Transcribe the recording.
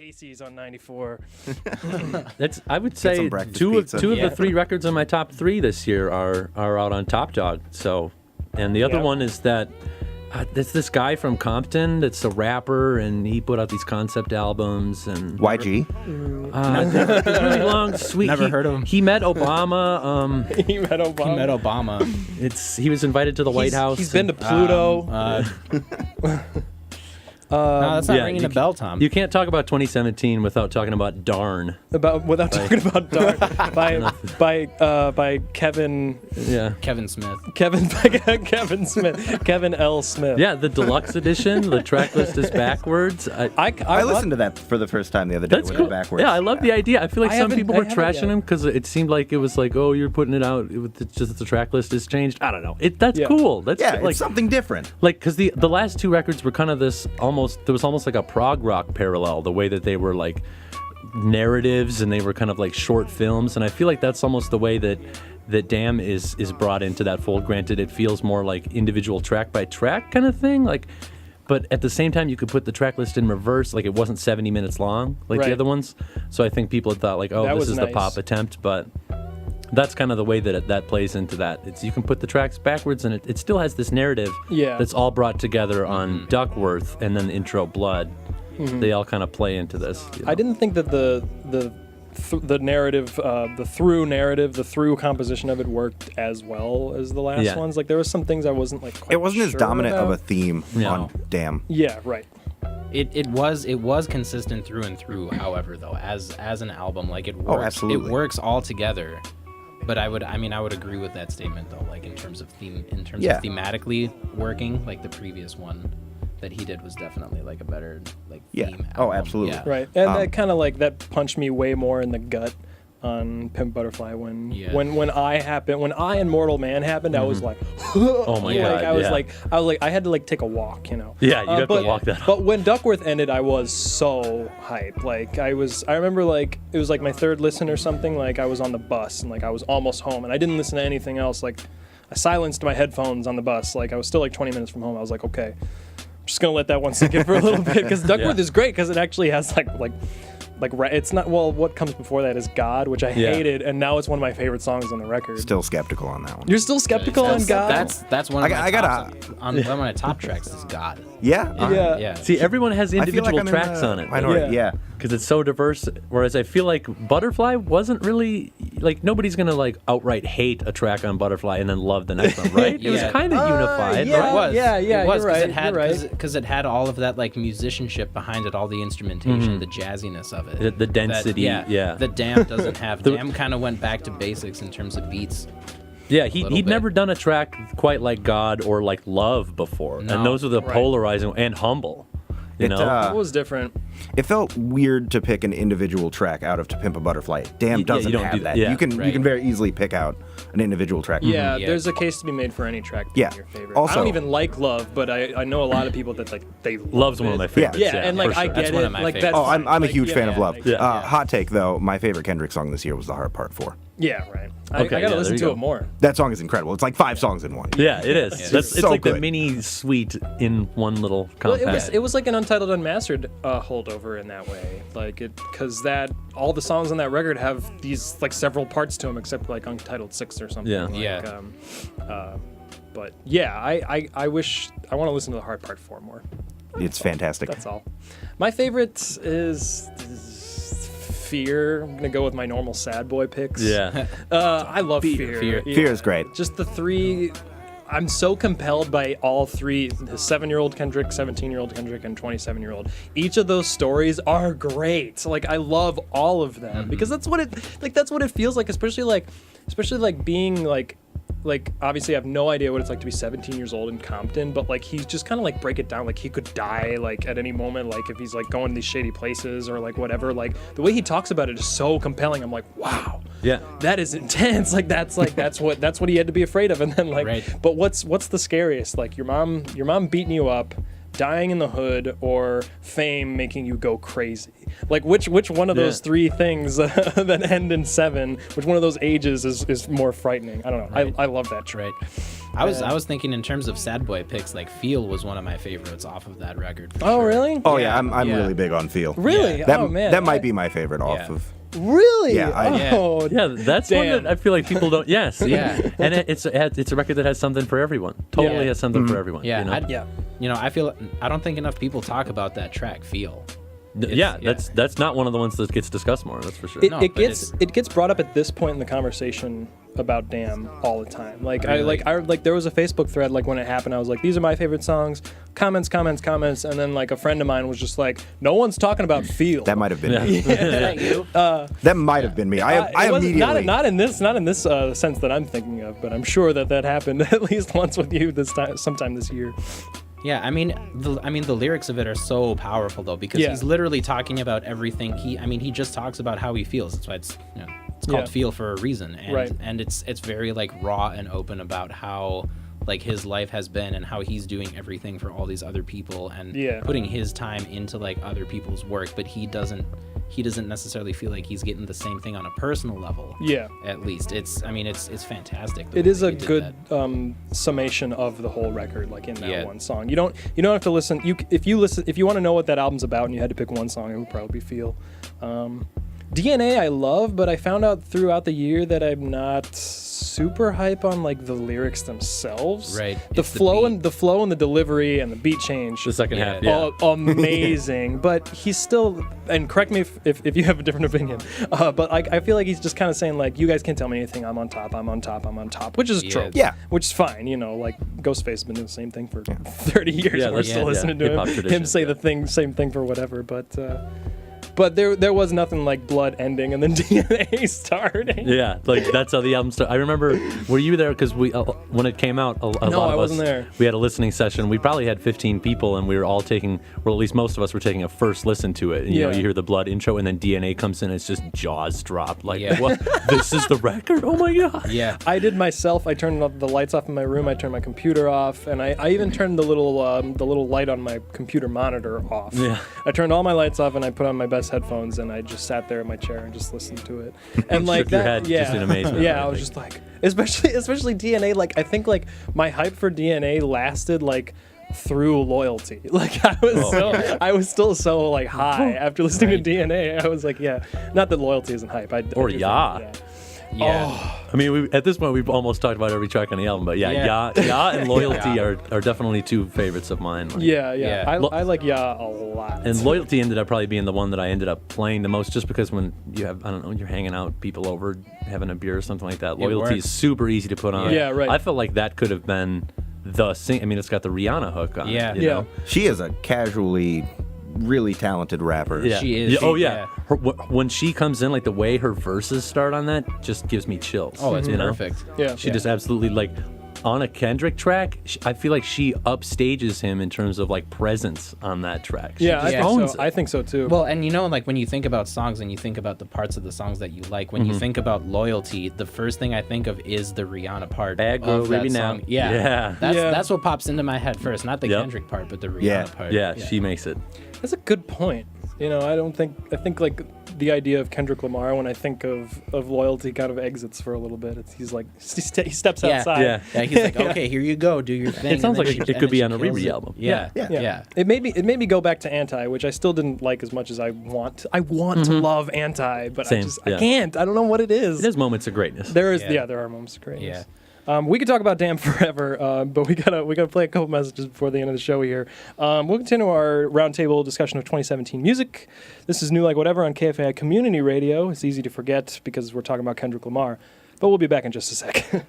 Casey's on 94. I would say two of the three records on my top three this year are out on Top Dog. So, and the other one is that there's this guy from Compton that's a rapper, and he put out these concept albums. And YG? It's really long, sweet. Never heard of him. He met Obama. He met Obama. He was invited to the White House. He's been to Pluto. No, that's not ringing a bell, Tom. You can't talk about 2017 without talking about Darn. Talking about Darn by Kevin. Yeah. Kevin Smith. Kevin Smith. Kevin L. Smith. Yeah, the deluxe edition. The track list is backwards. I listened to that for the first time the other day. That's when cool. it backwards. Yeah, I love the idea. I feel like some people were haven't trashing yet. him because it seemed like it was like, oh, you're putting it out with just the track list is changed. I don't know. That's cool. That's it's something different. Like, because the last two records were kind of this there was almost like a prog rock parallel, the way that they were like narratives and they were kind of like short films, and I feel like that's almost the way that Damn is brought into that fold. Granted, it feels more like individual track by track kind of thing, like, but at the same time you could put the track list in reverse, like it wasn't 70 minutes long like the other ones. So I think people had thought like, oh, this is the pop attempt, but that's kind of the way that that plays into that. You can put the tracks backwards, and it still has this narrative that's all brought together on Duckworth and then the intro Blood. They all kind of play into this. You know? I didn't think that the narrative, the through composition of it worked as well as the last ones. Like there was some things I wasn't like quite It wasn't as dominant about. of a theme on Damn. Yeah, right. It was consistent through and through. However, though, as an album, like it works. Absolutely. It works all together. But I would agree with that statement though. Like in terms of thematically working, like the previous one that he did was definitely like a better theme. Oh, album. absolutely. Yeah. Right. And that kind of like that punched me way more in the gut on Pimp Butterfly when I and Mortal Man happened. I was like, oh my god! I was like, I had to like take a walk, you know. Yeah, you have to walk that. But when Duckworth ended, I was so hyped. Like I remember like it was like my third listen or something. Like I was on the bus and like I was almost home, and I didn't listen to anything else. Like I silenced my headphones on the bus. Like I was still like 20 minutes from home. I was like, okay, I'm just gonna let that one sink in for a little bit, because Duckworth is great because it actually has like it's not, well, what comes before that is God, which I hated, and now it's one of my favorite songs on the record. Still skeptical on that one. You're still skeptical on God? That's one of one of my top tracks is God. Yeah? Yeah. See, everyone has individual I'm tracks in the on it. Minority. Yeah. Because it's so diverse. Whereas I feel like Butterfly wasn't really, like, nobody's going to, like, outright hate a track on Butterfly and then love the next one, right? It was kind of unified, yeah. right? It was. Yeah, it was, you're right. Because it had all of that, like, musicianship behind it, all the instrumentation, the jazziness of it. The density, The Damn doesn't have. Damn kind of went back to basics in terms of beats. Yeah, he'd never done a track quite like God or like Love before. No. And those were the polarizing and Humble. You know? It was different. It felt weird to pick an individual track out of To Pimp a Butterfly. Damn doesn't you don't have do that. that. Yeah. You can very easily pick out an individual track. Yeah, there's a case to be made for any track being your favorite. I Also, don't even like Love, but I know a lot of people that like they Love's one of my favorites. Yeah, and like I That's get one it. of my Like favorites. that's I'm a like, huge fan of Love. Yeah. Hot take though, my favorite Kendrick song this year was The Heart Part 4. Yeah, right. I Okay, gotta yeah, listen there you to go. it more. That song is incredible. It's like 5 songs in one. Yeah, it is. It's so like the good. mini suite in one little Well, compact. it was like an Untitled Unmastered holdover in that way, like it, because that all the songs on that record have these like several parts to them, except like Untitled 6 or something. Yeah. But yeah, I wish I want to listen to The Hard Part 4 more. It's fantastic. That's all. My favorite is Fear. I'm gonna go with my normal sad boy picks. Yeah. I love Fear. Fear is great. Just the three. I'm so compelled by all three: the 7-year-old Kendrick, 17-year-old Kendrick, and 27-year-old. Each of those stories are great. Like I love all of them because that's what it feels like. Especially like being like obviously I have no idea what it's like to be 17 years old in Compton, but like he's just kind of like break it down, like he could die like at any moment, like if he's like going to these shady places or like whatever. Like the way he talks about it is so compelling. I'm like, wow, Yeah. that is intense. That's what he had to be afraid of. And then like, but what's the scariest? Like your mom beating you up, dying in the hood or fame making you go crazy? Like which one of those three things that end in 7, which one of those ages is more frightening? I don't know. Right. I love that track. Right. I was thinking in terms of sad boy picks, like Feel was one of my favorites off of that record. For Oh, sure. really? Oh yeah, I'm Yeah. really big on Feel. Really? Yeah. That, Oh man. that might be my favorite off Yeah. of. Really? Yeah, Oh, Yeah, that's one Damn. that I feel like people don't. Yes, Yeah. and it's a record that has something for everyone. Totally Yeah. has something for everyone. Yeah, you know? yeah. You know, I don't think enough people talk about that track, Feel. Yeah, that's not one of the ones that gets discussed more. That's for sure. It, No, it but gets brought up at this point in the conversation about Damn all the time. Like Really? I there was a Facebook thread like when it happened. I was like, these are my favorite songs. Comments, and then like a friend of mine was just like, no one's talking about Feel. That might have been Yeah. me. Is that you? That might have been me. I It wasn't- immediately. not in this sense that I'm thinking of, but I'm sure that happened at least once with you sometime this year. Yeah, I mean, the lyrics of it are so powerful though, because Yeah. he's literally talking about everything. He just talks about how he feels. That's why it's called Yeah. Feel for a reason, and Right. and it's very like raw and open about how like his life has been and how he's doing everything for all these other people and Yeah. putting his time into like other people's work, but he doesn't necessarily feel like he's getting the same thing on a personal level. Yeah. At least it's fantastic. the It way is that a he did good that. summation of the whole record, like in that Yeah. one song. You don't have to listen. If you want to know what that album's about, and you had to pick one song, it would probably be Feel. DNA I love, but I found out throughout the year that I'm not super hype on like the lyrics themselves. Right. The It's the flow beat. and the flow and the delivery and the beat change. the second Yeah. half. Yeah. Amazing, but he's still, and correct me if you have a different opinion, but I feel like he's just kind of saying like, you guys can't tell me anything, I'm on top, which is a Yeah. trope. Yeah. Which is fine, like Ghostface has been doing the same thing for 30 years, Yeah, and we're that's- still yeah, listening to hip-hop him tradition, say yeah. the same thing for whatever, but there was nothing like blood ending and then DNA starting. Yeah, like that's how the album started. I remember, were you there? Because we, when it came out, a lot of I us, wasn't there. we had a listening session. We probably had 15 people, and we were all taking, well, at least most of us were taking a first listen to it. And, you know, Yeah. you hear the blood intro, and then DNA comes in, and it's just jaws drop. Like, Yeah. what? This is the record? Oh my god! Yeah. I did myself. I turned the lights off in my room. I turned my computer off, and I even turned the little light on my computer monitor off. Yeah. I turned all my lights off, and I put on my best headphones, and I just sat there in my chair and just listened to it. And like Shook your that, head yeah, just in amazement, yeah. right? I was just like, especially DNA. Like I think like my hype for DNA lasted like through Loyalty. Like I was still so like high after listening Right. to DNA. I was like, yeah, not that Loyalty isn't hype. I Or do think, Yeah. Yeah. I mean, at this point, we've almost talked about every track on the album, but Yeah. Ya and Loyalty Yeah. are definitely two favorites of mine. Like, Yeah. Yeah. I like a lot. And Loyalty ended up probably being the one that I ended up playing the most, just because when you have, I don't know, you're hanging out, people over, having a beer or something like that, Loyalty is works. super easy to put on. Yeah, right. I felt like that could have been the I mean, it's got the Rihanna hook on Yeah. it. you Yeah. know? She is a casually really talented rapper. Yeah. She is. Yeah, oh, Yeah. yeah. When she comes in, like the way her verses start on that just gives me chills. Oh, it's you know? perfect. Yeah. She just absolutely, like, on a Kendrick track, I feel like she upstages him in terms of, like, presence on that track. She Yeah, just I think owns so. it. I think so too. Well, and like when you think about songs and you think about the parts of the songs that you like, when you think about Loyalty, the first thing I think of is the Rihanna part Bad Girl, of that Baby Now. song. Yeah. Yeah. That's what pops into my head first, not the Yep. Kendrick part, but the Rihanna Yeah. part. Yeah, she makes it. That's a good point. I think like the idea of Kendrick Lamar, when I think of Loyalty, kind of exits for a little bit. He's like he steps Yeah. outside. Yeah. Yeah, he's like, okay, here you go, do your thing. It sounds and like then it and could be then on she a kills Riri it. album. Yeah. Yeah. Yeah. It made me go back to Anti, which I still didn't like as much as I want. I want to love Anti, but Same, I yeah. can't. I don't know what it is. It has moments of greatness. There is Yeah. there are moments of greatness. Yeah. We could talk about Damn forever, but we gotta play a couple messages before the end of the show here. We'll continue our roundtable discussion of 2017 music. This is New Like Whatever on KFAI Community Radio. It's easy to forget because we're talking about Kendrick Lamar, but we'll be back in just a sec.